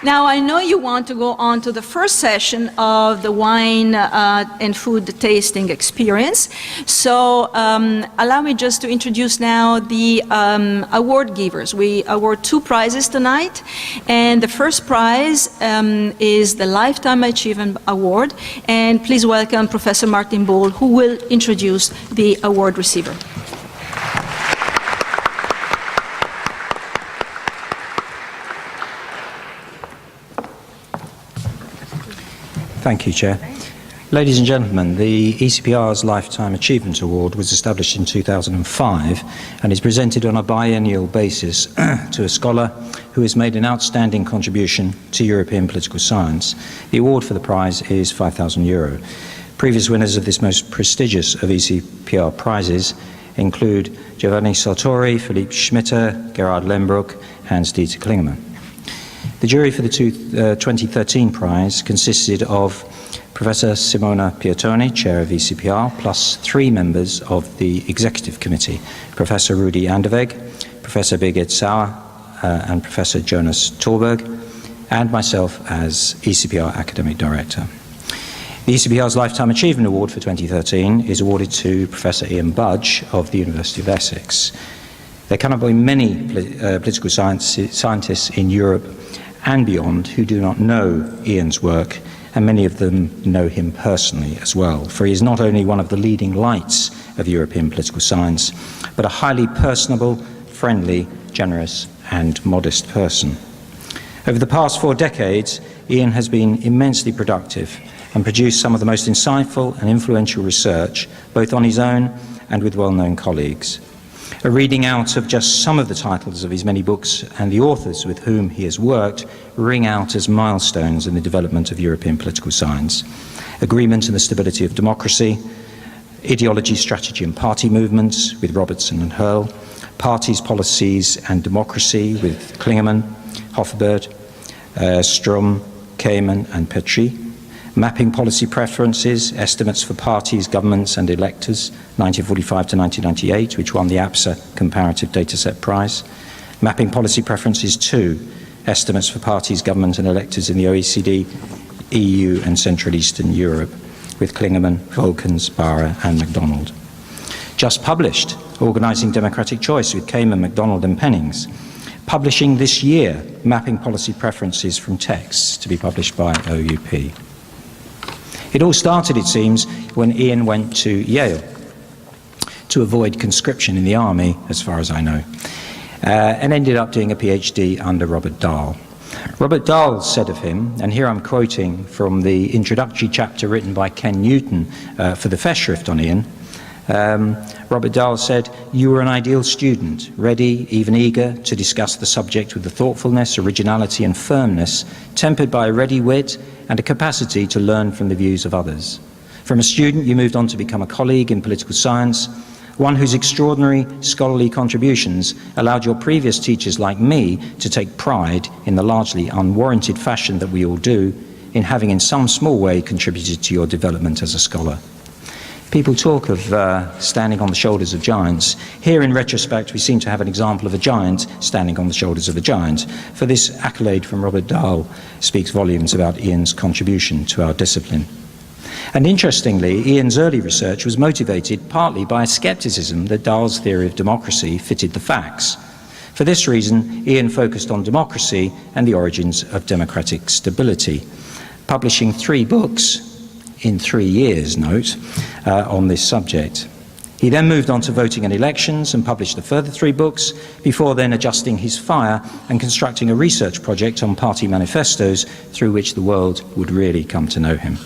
Now, I know you want to go on to the first session of the wine and food tasting experience. So allow me just to introduce now the award givers. We award 2 prizes tonight. And the first prize is the Lifetime Achievement Award. And please welcome Professor Martin Bull, who will introduce the award receiver. Thank you, Chair. Ladies and gentlemen, the ECPR's Lifetime Achievement Award was established in 2005 and is presented on a biennial basis to a scholar who has made an outstanding contribution to European political science. The award for the prize is €5,000. Previous winners of this most prestigious of ECPR prizes include Giovanni Sartori, Philippe Schmitter, Gerhard Lembruck, Hans-Dieter Klingemann. The jury for the 2013 prize consisted of Professor Simona Piattoni, Chair of ECPR, plus 3 members of the Executive Committee, Professor Rudi Anderweg, Professor Birgit Sauer, and Professor Jonas Torberg, and myself as ECPR Academic Director. The ECPR's Lifetime Achievement Award for 2013 is awarded to Professor Ian Budge of the University of Essex. There cannot be many political scientists in Europe and beyond who do not know Ian's work, and many of them know him personally as well, for he is not only one of the leading lights of European political science, but a highly personable, friendly, generous and modest person. Over the past 4 decades, Ian has been immensely productive and produced some of the most insightful and influential research, both on his own and with well-known colleagues. A reading out of just some of the titles of his many books and the authors with whom he has worked ring out as milestones in the development of European political science. Agreement and the Stability of Democracy, Ideology, Strategy and Party Movements with Robertson and Hurl, Parties, Policies and Democracy with Klingemann, Hofberd, Strom, Kamen and Petrie, Mapping Policy Preferences, Estimates for Parties, Governments and Electors, 1945 to 1998, which won the APSA Comparative Dataset Prize. Mapping Policy Preferences 2, Estimates for Parties, Governments and Electors in the OECD, EU and Central Eastern Europe, with Klingemann, Volkens, Barra and MacDonald. Just published, Organising Democratic Choice with Kamen, MacDonald and Pennings. Publishing this year, Mapping Policy Preferences from Texts, to be published by OUP. It all started, it seems, when Ian went to Yale to avoid conscription in the army, as far as I know, and ended up doing a PhD under Robert Dahl. Robert Dahl said of him, and here I'm quoting from the introductory chapter written by Ken Newton for the Festschrift on Ian, Robert Dahl said, "You were an ideal student, ready, even eager, to discuss the subject with the thoughtfulness, originality and firmness, tempered by a ready wit and a capacity to learn from the views of others. From a student, you moved on to become a colleague in political science, one whose extraordinary scholarly contributions allowed your previous teachers like me to take pride in the largely unwarranted fashion that we all do in having in some small way contributed to your development as a scholar." People talk of standing on the shoulders of giants. Here, in retrospect, we seem to have an example of a giant standing on the shoulders of a giant, for this accolade from Robert Dahl speaks volumes about Ian's contribution to our discipline. And interestingly, Ian's early research was motivated partly by a scepticism that Dahl's theory of democracy fitted the facts. For this reason, Ian focused on democracy and the origins of democratic stability, publishing 3 books in 3 years, note, on this subject. He then moved on to voting and elections and published a further 3 books, before then adjusting his fire and constructing a research project on party manifestos through which the world would really come to know him.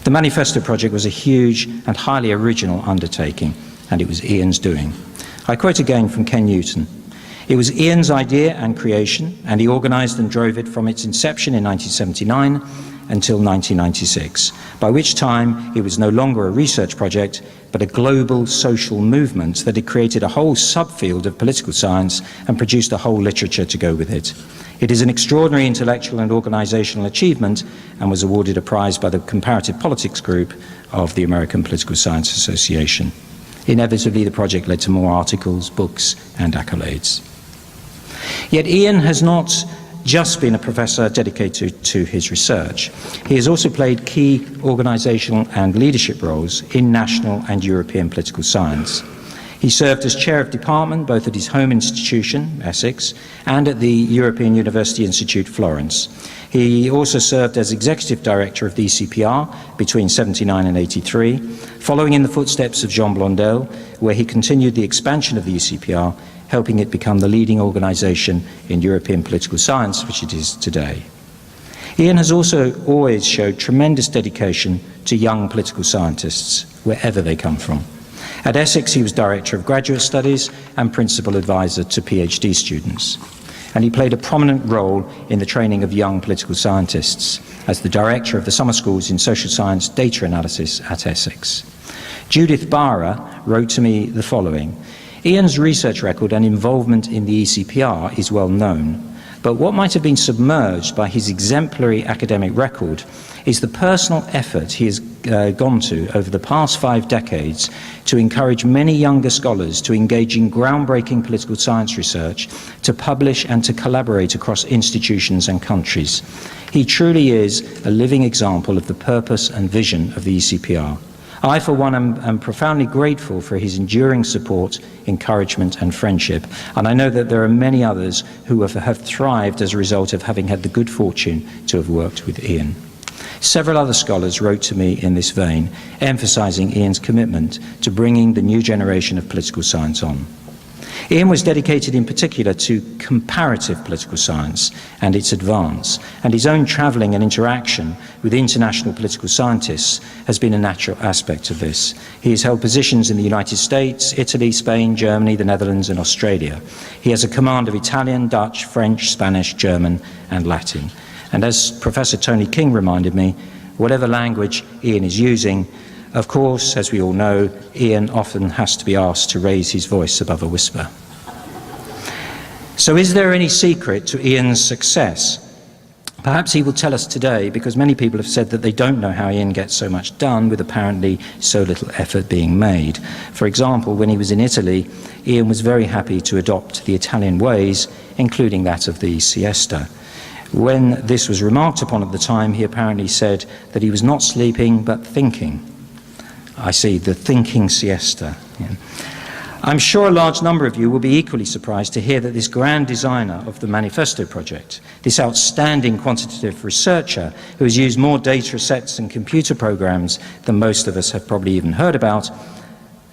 The Manifesto project was a huge and highly original undertaking, and it was Ian's doing. I quote again from Ken Newton. "It was Ian's idea and creation, and he organised and drove it from its inception in 1979 until 1996, by which time it was no longer a research project, but a global social movement that had created a whole subfield of political science and produced a whole literature to go with it. It is an extraordinary intellectual and organisational achievement and was awarded a prize by the Comparative Politics Group of the American Political Science Association. Inevitably, the project led to more articles, books and accolades." Yet Ian has not just been a professor dedicated to his research. He has also played key organisational and leadership roles in national and European political science. He served as chair of department both at his home institution, Essex, and at the European University Institute, Florence. He also served as executive director of the ECPR between 79 and 83, following in the footsteps of Jean Blondel, where he continued the expansion of the ECPR, helping it become the leading organisation in European political science, which it is today. Ian has also always showed tremendous dedication to young political scientists, wherever they come from. At Essex, he was Director of Graduate Studies and Principal Advisor to PhD students. And he played a prominent role in the training of young political scientists as the Director of the Summer Schools in Social Science Data Analysis at Essex. Judith Barra wrote to me the following: Ian's research record and involvement in the ECPR is well known, but what might have been submerged by his exemplary academic record is the personal effort he has gone to over the past 5 decades to encourage many younger scholars to engage in groundbreaking political science research, to publish and to collaborate across institutions and countries. He truly is a living example of the purpose and vision of the ECPR. I, for one, am profoundly grateful for his enduring support, encouragement and friendship, and I know that there are many others who have thrived as a result of having had the good fortune to have worked with Ian. Several other scholars wrote to me in this vein, emphasising Ian's commitment to bringing the new generation of political science on. Ian was dedicated in particular to comparative political science and its advance, and his own travelling and interaction with international political scientists has been a natural aspect of this. He has held positions in the United States, Italy, Spain, Germany, the Netherlands and Australia. He has a command of Italian, Dutch, French, Spanish, German and Latin. And as Professor Tony King reminded me, whatever language Ian is using, of course, as we all know, Ian often has to be asked to raise his voice above a whisper. So is there any secret to Ian's success? Perhaps he will tell us today, because many people have said that they don't know how Ian gets so much done with apparently so little effort being made. For example, when he was in Italy, Ian was very happy to adopt the Italian ways, including that of the siesta. When this was remarked upon at the time, he apparently said that he was not sleeping but thinking. I see, the thinking siesta. Yeah. I'm sure a large number of you will be equally surprised to hear that this grand designer of the Manifesto project, this outstanding quantitative researcher who has used more data sets and computer programs than most of us have probably even heard about,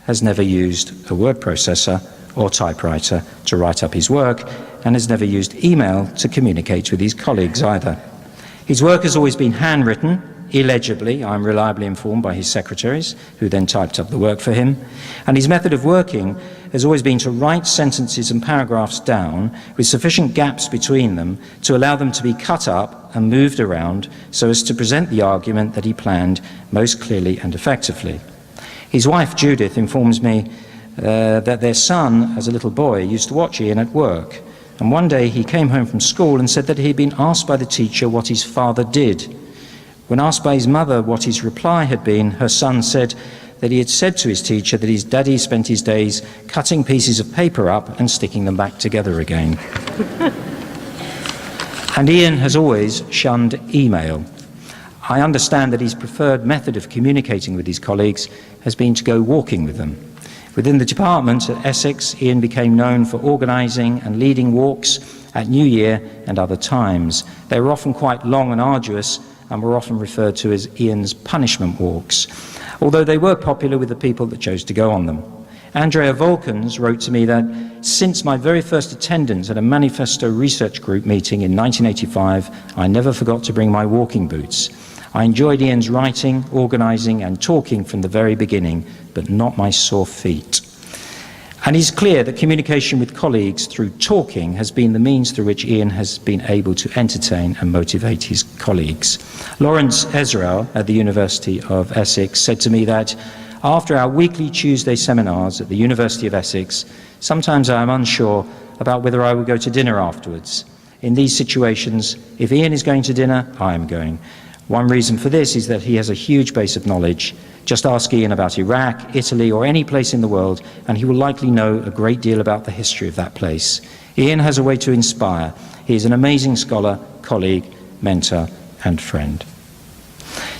has never used a word processor or typewriter to write up his work, and has never used email to communicate with his colleagues either. His work has always been handwritten, illegibly, I'm reliably informed by his secretaries, who then typed up the work for him, and his method of working has always been to write sentences and paragraphs down with sufficient gaps between them to allow them to be cut up and moved around so as to present the argument that he planned most clearly and effectively. His wife, Judith, informs me that their son, as a little boy, used to watch Ian at work. And one day he came home from school and said that he had been asked by the teacher what his father did. When asked by his mother what his reply had been, her son said that he had said to his teacher that his daddy spent his days cutting pieces of paper up and sticking them back together again. And Ian has always shunned email. I understand that his preferred method of communicating with his colleagues has been to go walking with them. Within the department at Essex, Ian became known for organising and leading walks at New Year and other times. They were often quite long and arduous and were often referred to as Ian's punishment walks, although they were popular with the people that chose to go on them. Andrea Volkens wrote to me that since my very first attendance at a Manifesto research group meeting in 1985, I never forgot to bring my walking boots. I enjoyed Ian's writing, organising and talking from the very beginning, but not my sore feet. And it's clear that communication with colleagues through talking has been the means through which Ian has been able to entertain and motivate his colleagues. Lawrence Ezra at the University of Essex said to me that after our weekly Tuesday seminars at the University of Essex, sometimes I am unsure about whether I will go to dinner afterwards. In these situations, if Ian is going to dinner, I am going. One reason for this is that he has a huge base of knowledge, Just ask Ian about Iraq, Italy, or any place in the world, and he will likely know a great deal about the history of that place. Ian has a way to inspire. He is an amazing scholar, colleague, mentor, and friend.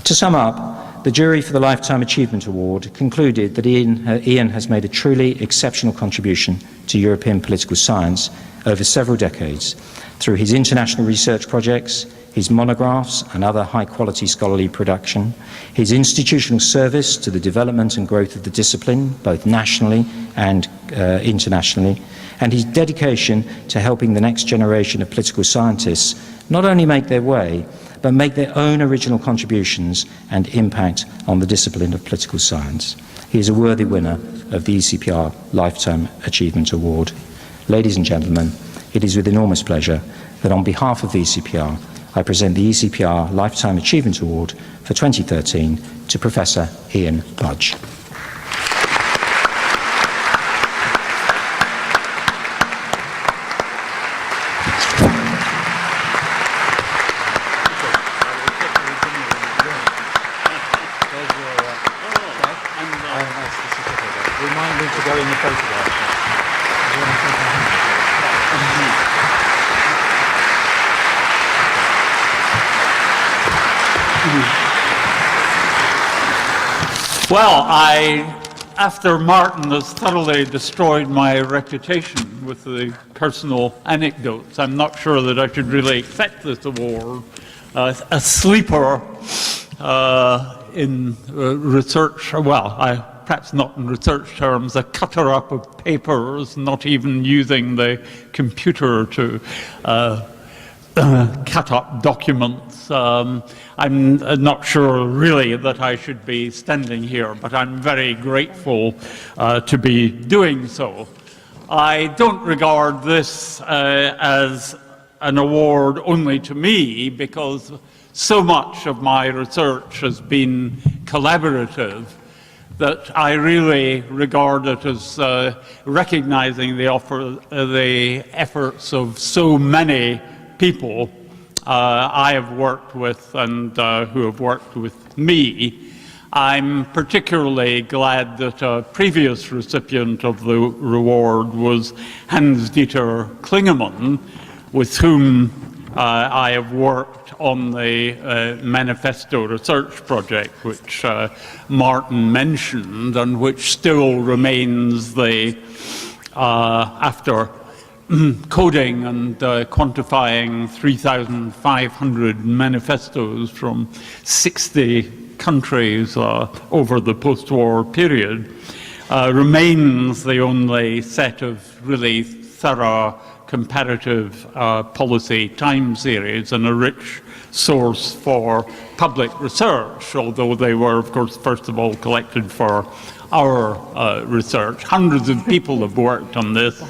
To sum up, the jury for the Lifetime Achievement Award concluded that Ian has made a truly exceptional contribution to European political science over several decades through his international research projects, his monographs and other high-quality scholarly production, his institutional service to the development and growth of the discipline, both nationally and internationally, and his dedication to helping the next generation of political scientists not only make their way, but make their own original contributions and impact on the discipline of political science. He is a worthy winner of the ECPR Lifetime Achievement Award. Ladies and gentlemen, it is with enormous pleasure that on behalf of the ECPR, I present the ECPR Lifetime Achievement Award for 2013 to Professor Ian Budge. Remind me to go in the photograph. Well, after Martin has thoroughly destroyed my reputation with the personal anecdotes, I'm not sure that I should really accept this award. A sleeper in research, well, perhaps not in research terms, a cutter up of papers, not even using the computer to cut up documents. I'm not sure really that I should be standing here, but I'm very grateful to be doing so. I don't regard this as an award only to me, because so much of my research has been collaborative, that I really regard it as recognizing the efforts of so many people I have worked with and who have worked with me. I'm particularly glad that a previous recipient of the reward was Hans-Dieter Klingemann, with whom I have worked on the Manifesto research project, which Martin mentioned, and which still remains the, after coding and quantifying 3,500 manifestos from 60 countries over the post-war period, remains the only set of really thorough comparative policy time series and a rich source for public research, although they were, of course, first of all collected for our research. Hundreds of people have worked on this,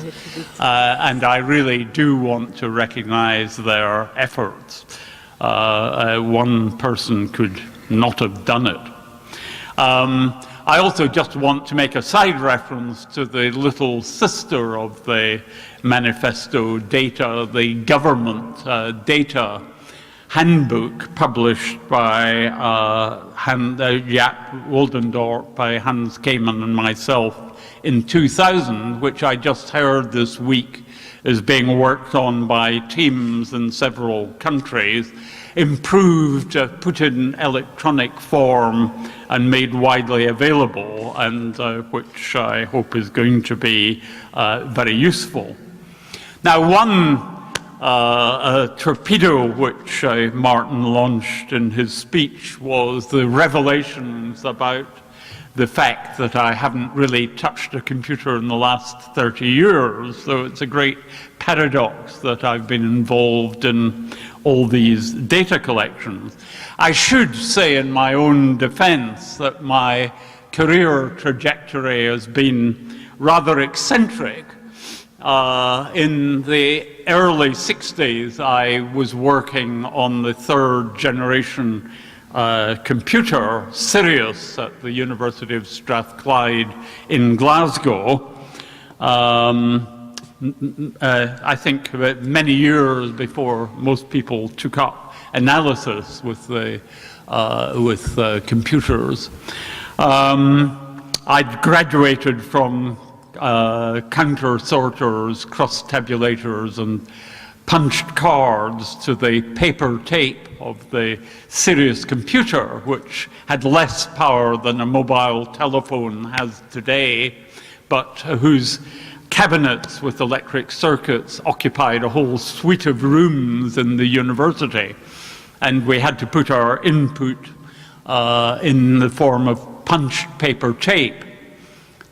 and I really do want to recognize their efforts. One person could not have done it. I also just want to make a side reference to the little sister of the manifesto data, the government data handbook published by Jaap Woldendorp, by Hans Kamen and myself in 2000, which I just heard this week is being worked on by teams in several countries, improved, put in electronic form and made widely available, and which I hope is going to be very useful. Now, one torpedo which Martin launched in his speech was the revelations about the fact that I haven't really touched a computer in the last 30 years, so it's a great paradox that I've been involved in all these data collections. I should say in my own defense that my career trajectory has been rather eccentric. In the early 60s, I was working on the third generation computer, Sirius, at the University of Strathclyde in Glasgow. I think many years before most people took up analysis with computers. I'd graduated from counter sorters, cross tabulators, and punched cards to the paper tape of the serious computer, which had less power than a mobile telephone has today, but whose cabinets with electric circuits occupied a whole suite of rooms in the university. And we had to put our input in the form of punched paper tape.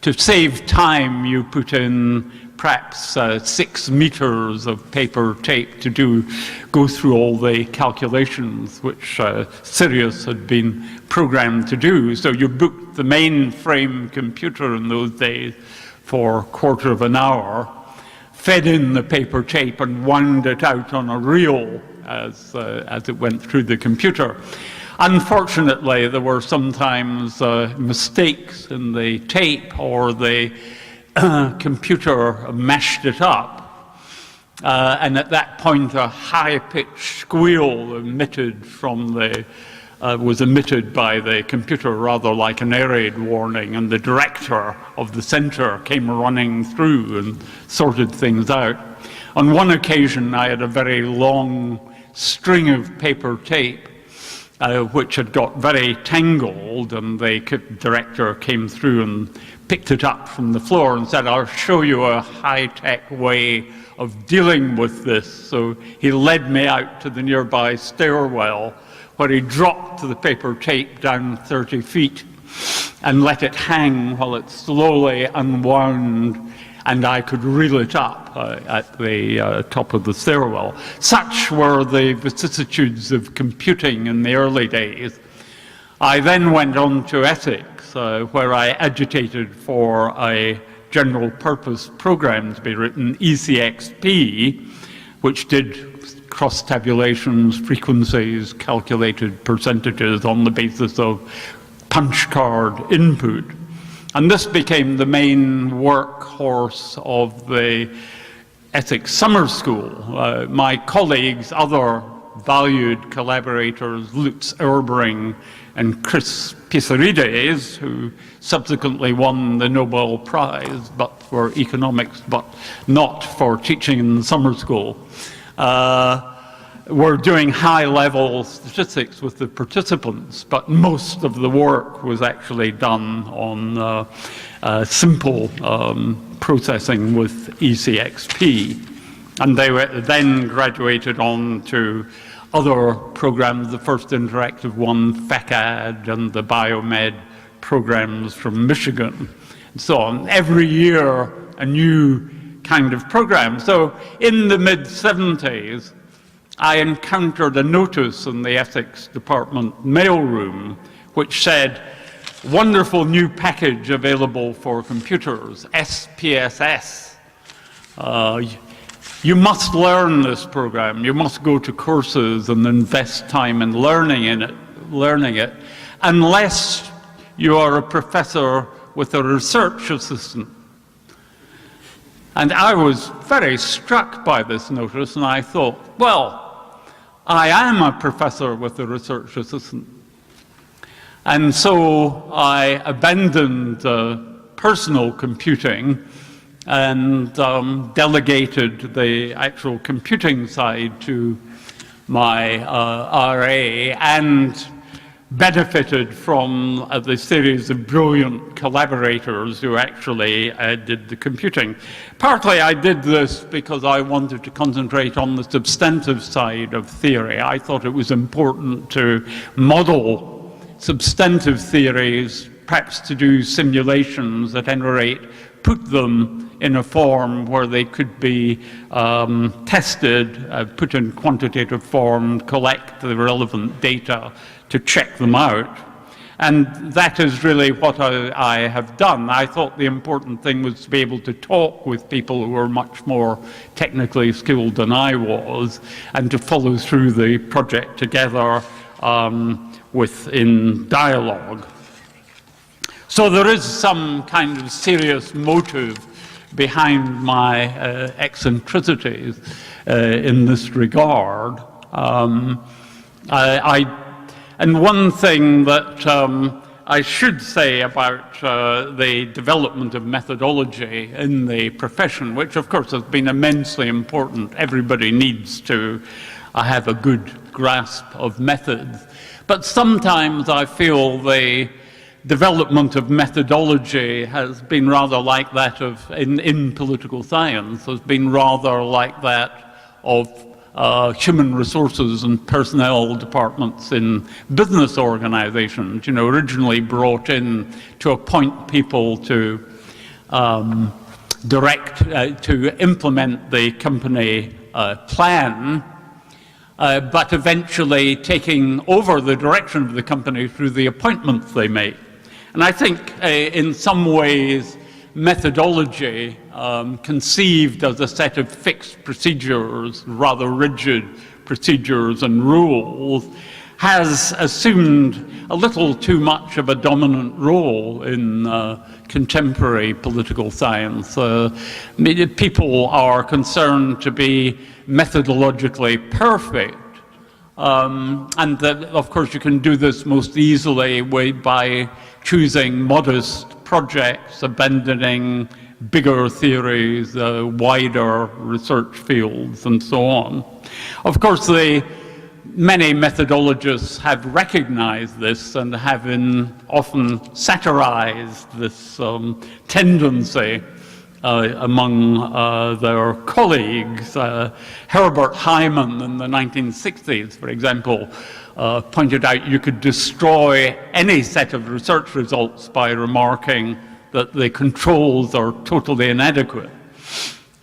To save time, you put in perhaps 6 meters of paper tape to go through all the calculations which Sirius had been programmed to do. So you booked the mainframe computer in those days for a quarter of an hour, fed in the paper tape and wound it out on a reel as it went through the computer. Unfortunately, there were sometimes mistakes in the tape, or the computer mashed it up. And at that point, a high-pitched squeal was emitted by the computer, rather like an air raid warning, and the director of the center came running through and sorted things out. On one occasion, I had a very long string of paper tape which had got very tangled, and the director came through and picked it up from the floor and said, "I'll show you a high-tech way of dealing with this." So he led me out to the nearby stairwell, where he dropped the paper tape down 30 feet and let it hang while it slowly unwound, and I could reel it up at the top of the stairwell. Such were the vicissitudes of computing in the early days. I then went on to ethics, where I agitated for a general purpose program to be written, ECXP, which did cross tabulations, frequencies, calculated percentages on the basis of punch card input. And this became the main workhorse of the ethics summer school. My colleagues, other valued collaborators, Lutz Erbring and Chris Pisarides, who subsequently won the Nobel Prize but for economics, but not for teaching in the summer school, were doing high-level statistics with the participants, but most of the work was actually done on simple processing with ECXP. And they were then graduated on to other programs, the first interactive one, FACAD, and the Biomed programs from Michigan, and so on. Every year, a new kind of program. So in the mid-70s, I encountered a notice in the ethics department mailroom which said, "Wonderful new package available for computers, SPSS. You must learn this program. You must go to courses and invest time in learning it, unless you are a professor with a research assistant." And I was very struck by this notice, and I thought, well, I am a professor with a research assistant. And so I abandoned personal computing and delegated the actual computing side to my RA, and benefited from the series of brilliant collaborators who actually did the computing. Partly I did this because I wanted to concentrate on the substantive side of theory. I thought it was important to model substantive theories, perhaps to do simulations, at any rate, put them in a form where they could be tested, put in quantitative form, collect the relevant data to check them out. And that is really what I have done. I thought the important thing was to be able to talk with people who were much more technically skilled than I was, and to follow through the project together in dialogue. So there is some kind of serious motive behind my eccentricities in this regard. And one thing that I should say about the development of methodology in the profession, which of course has been immensely important. Everybody needs to have a good grasp of methods. But sometimes I feel the development of methodology has been rather like that of, in political science, has been rather like that of human resources and personnel departments in business organizations, originally brought in to appoint people to to implement the company plan, but eventually taking over the direction of the company through the appointments they make. And I think in some ways, methodology, conceived as a set of fixed procedures, rather rigid procedures and rules, has assumed a little too much of a dominant role in contemporary political science. People are concerned to be methodologically perfect, and that, of course, you can do this most easily by choosing modest projects, abandoning bigger theories, wider research fields, and so on. Of course, many methodologists have recognized this and have often satirized this tendency among their colleagues. Herbert Hyman in the 1960s, for example, pointed out you could destroy any set of research results by remarking that the controls are totally inadequate.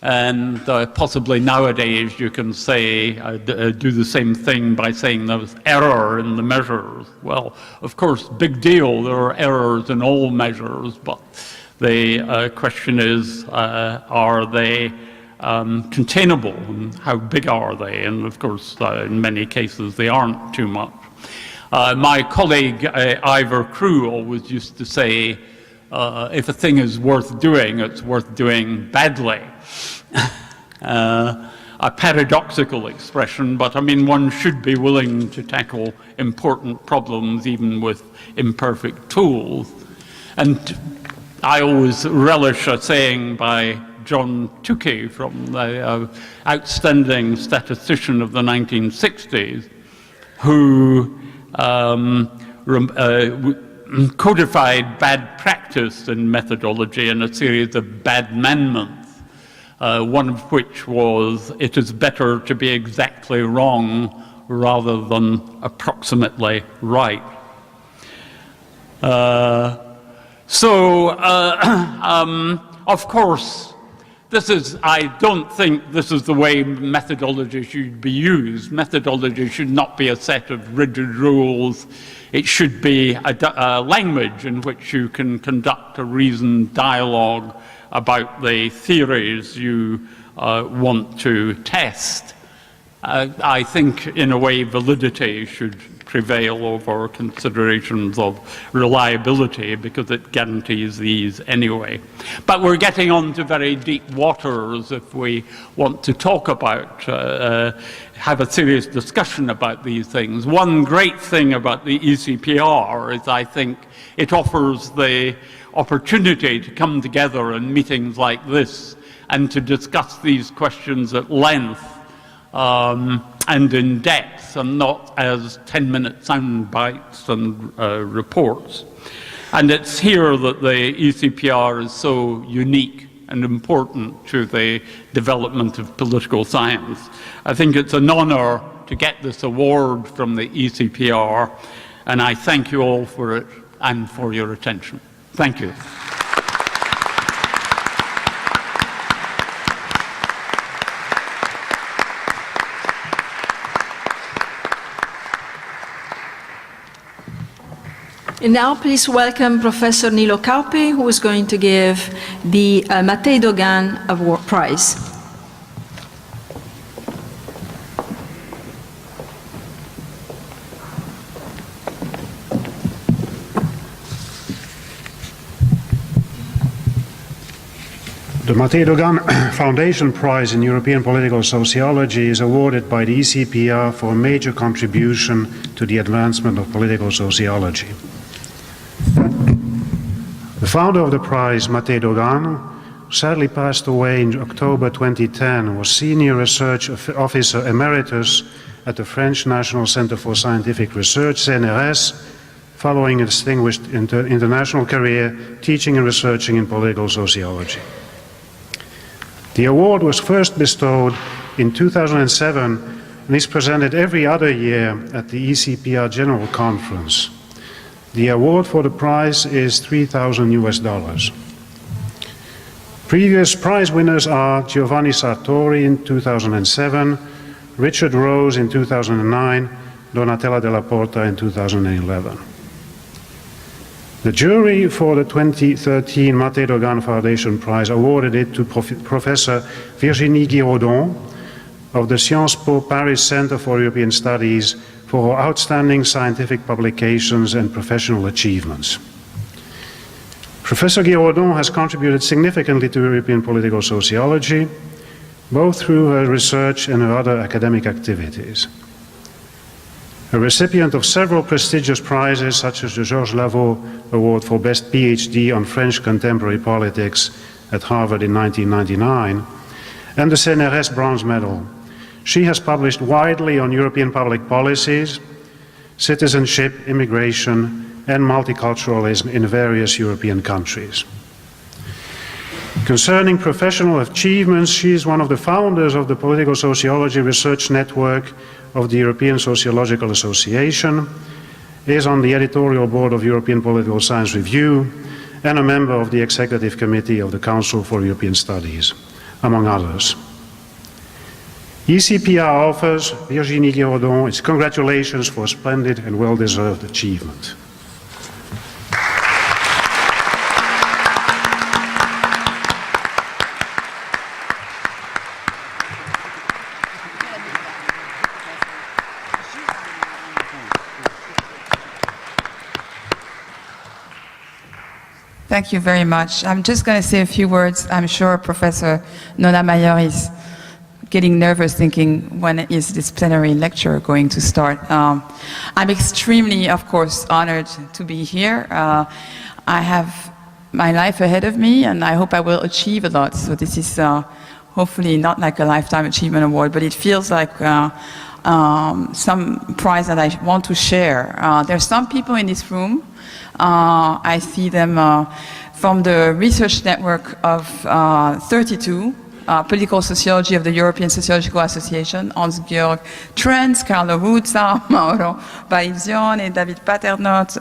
And possibly nowadays you can say, do the same thing by saying there's error in the measures. Well, of course, big deal, there are errors in all measures, but the question is, are they containable, and how big are they? And of course, in many cases, they aren't too much. My colleague Ivor Crewe always used to say, if a thing is worth doing, it's worth doing badly. A paradoxical expression, but I mean, one should be willing to tackle important problems even with imperfect tools. And I always relish a saying by John Tukey, from the outstanding statistician of the 1960s, who codified bad practice in methodology in a series of badmanments, one of which was, it is better to be exactly wrong rather than approximately right. Of course, I don't think this is the way methodology should be used. Methodology should not be a set of rigid rules. It should be a language in which you can conduct a reasoned dialogue about the theories you want to test. I think, in a way, validity should prevail over considerations of reliability, because it guarantees these anyway. But we're getting on to very deep waters if we want to talk about, have a serious discussion about these things. One great thing about the ECPR is, I think, it offers the opportunity to come together in meetings like this and to discuss these questions at length and in depth, and not as 10-minute sound bites and reports. And it's here that the ECPR is so unique and important to the development of political science. I think it's an honor to get this award from the ECPR, and I thank you all for it and for your attention. Thank you. And now please welcome Professor Nilo Kaupe, who is going to give the Mattei Dogan Award Prize. The Mattei Dogan Foundation Prize in European Political Sociology is awarded by the ECPR for a major contribution to the advancement of political sociology. founder of the prize, Mattei Dogan, sadly passed away in October 2010, was Senior Research Officer Emeritus at the French National Center for Scientific Research, CNRS, following a distinguished international career teaching and researching in political sociology. The award was first bestowed in 2007 and is presented every other year at the ECPR General Conference. The award for the prize is $3,000. Previous prize winners are Giovanni Sartori in 2007, Richard Rose in 2009, Donatella Della Porta in 2011. The jury for the 2013 Mattei Dogan Foundation Prize awarded it to Professor Virginie Guiraudon of the Sciences Po Paris Center for European Studies for her outstanding scientific publications and professional achievements. Professor Guiraudon has contributed significantly to European political sociology, both through her research and her other academic activities. A recipient of several prestigious prizes, such as the Georges Lavaux Award for Best PhD on French Contemporary Politics at Harvard in 1999, and the CNRS Bronze Medal, she has published widely on European public policies, citizenship, immigration, and multiculturalism in various European countries. Concerning professional achievements, she is one of the founders of the Political Sociology Research Network of the European Sociological Association, is on the editorial board of European Political Science Review, and a member of the Executive Committee of the Council for European Studies, among others. ECPR offers Virginie Guiraudon its congratulations for a splendid and well-deserved achievement. Thank you very much. I'm just going to say a few words. I'm sure Professor Nona Mayer is getting nervous thinking, when is this plenary lecture going to start? I'm extremely, of course, honored to be here. I have my life ahead of me, and I hope I will achieve a lot. So this is hopefully not like a Lifetime Achievement Award, but it feels like some prize that I want to share. There's some people in this room, I see them from the research network of 32, Political Sociology of the European Sociological Association, Hans-Georg Trenz, Carlo Ruzza, Mauro Baizione, David Paternot,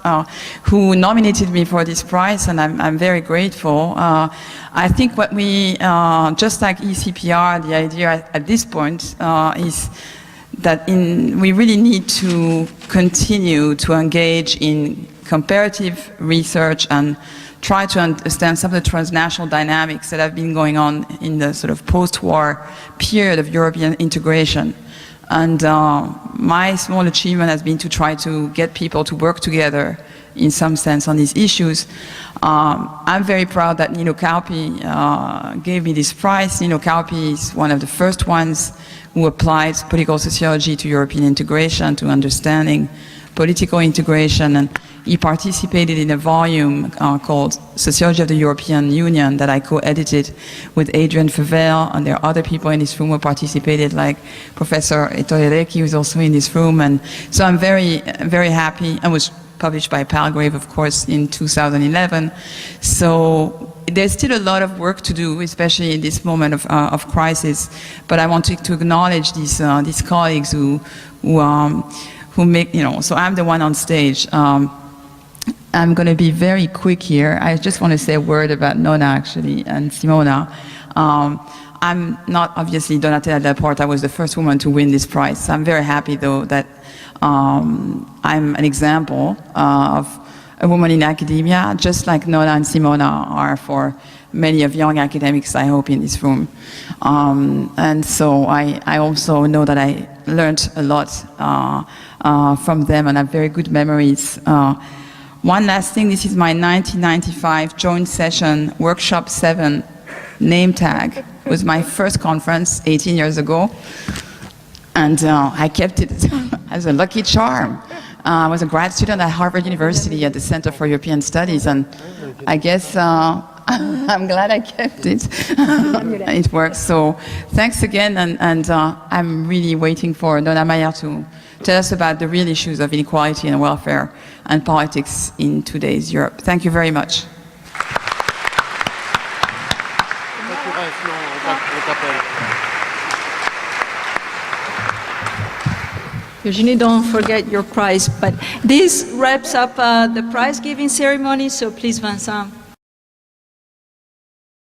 who nominated me for this prize, and I'm very grateful. I think what we, just like ECPR, the idea at this point is that we really need to continue to engage in comparative research and try to understand some of the transnational dynamics that have been going on in the sort of post-war period of European integration. And my small achievement has been to try to get people to work together in some sense on these issues. I'm very proud that Nino Kaupi gave me this prize. Nino Kaupi is one of the first ones who applied political sociology to European integration, to understanding political integration, and he participated in a volume called Sociology of the European Union that I co-edited with Adrian Favel, and there are other people in this room who participated, like Professor Etoyereki, who is also in this room. And so I'm very, very happy, and was published by Palgrave, of course, in 2011. So there's still a lot of work to do, especially in this moment of crisis. But I want to acknowledge these colleagues who make, so I'm the one on stage. I'm going to be very quick here. I just want to say a word about Nona, actually, and Simona. I'm not, obviously, Donatella Della Porta was the first woman to win this prize. So I'm very happy, though, that I'm an example of a woman in academia, just like Nona and Simona are for many of young academics, I hope, in this room. And so I also know that I learned a lot from them, and I have very good memories. One last thing, this is my 1995 joint session, workshop 7, name tag. It was my first conference 18 years ago, and I kept it as a lucky charm. I was a grad student at Harvard University at the Center for European Studies, and I guess I'm glad I kept it. It works. So thanks again, and I'm really waiting for Donna Mayer to tell us about the real issues of inequality and welfare and politics in today's Europe. Thank you very much. Virginie, don't forget your prize, but this wraps up the prize giving ceremony, so please, Vincent.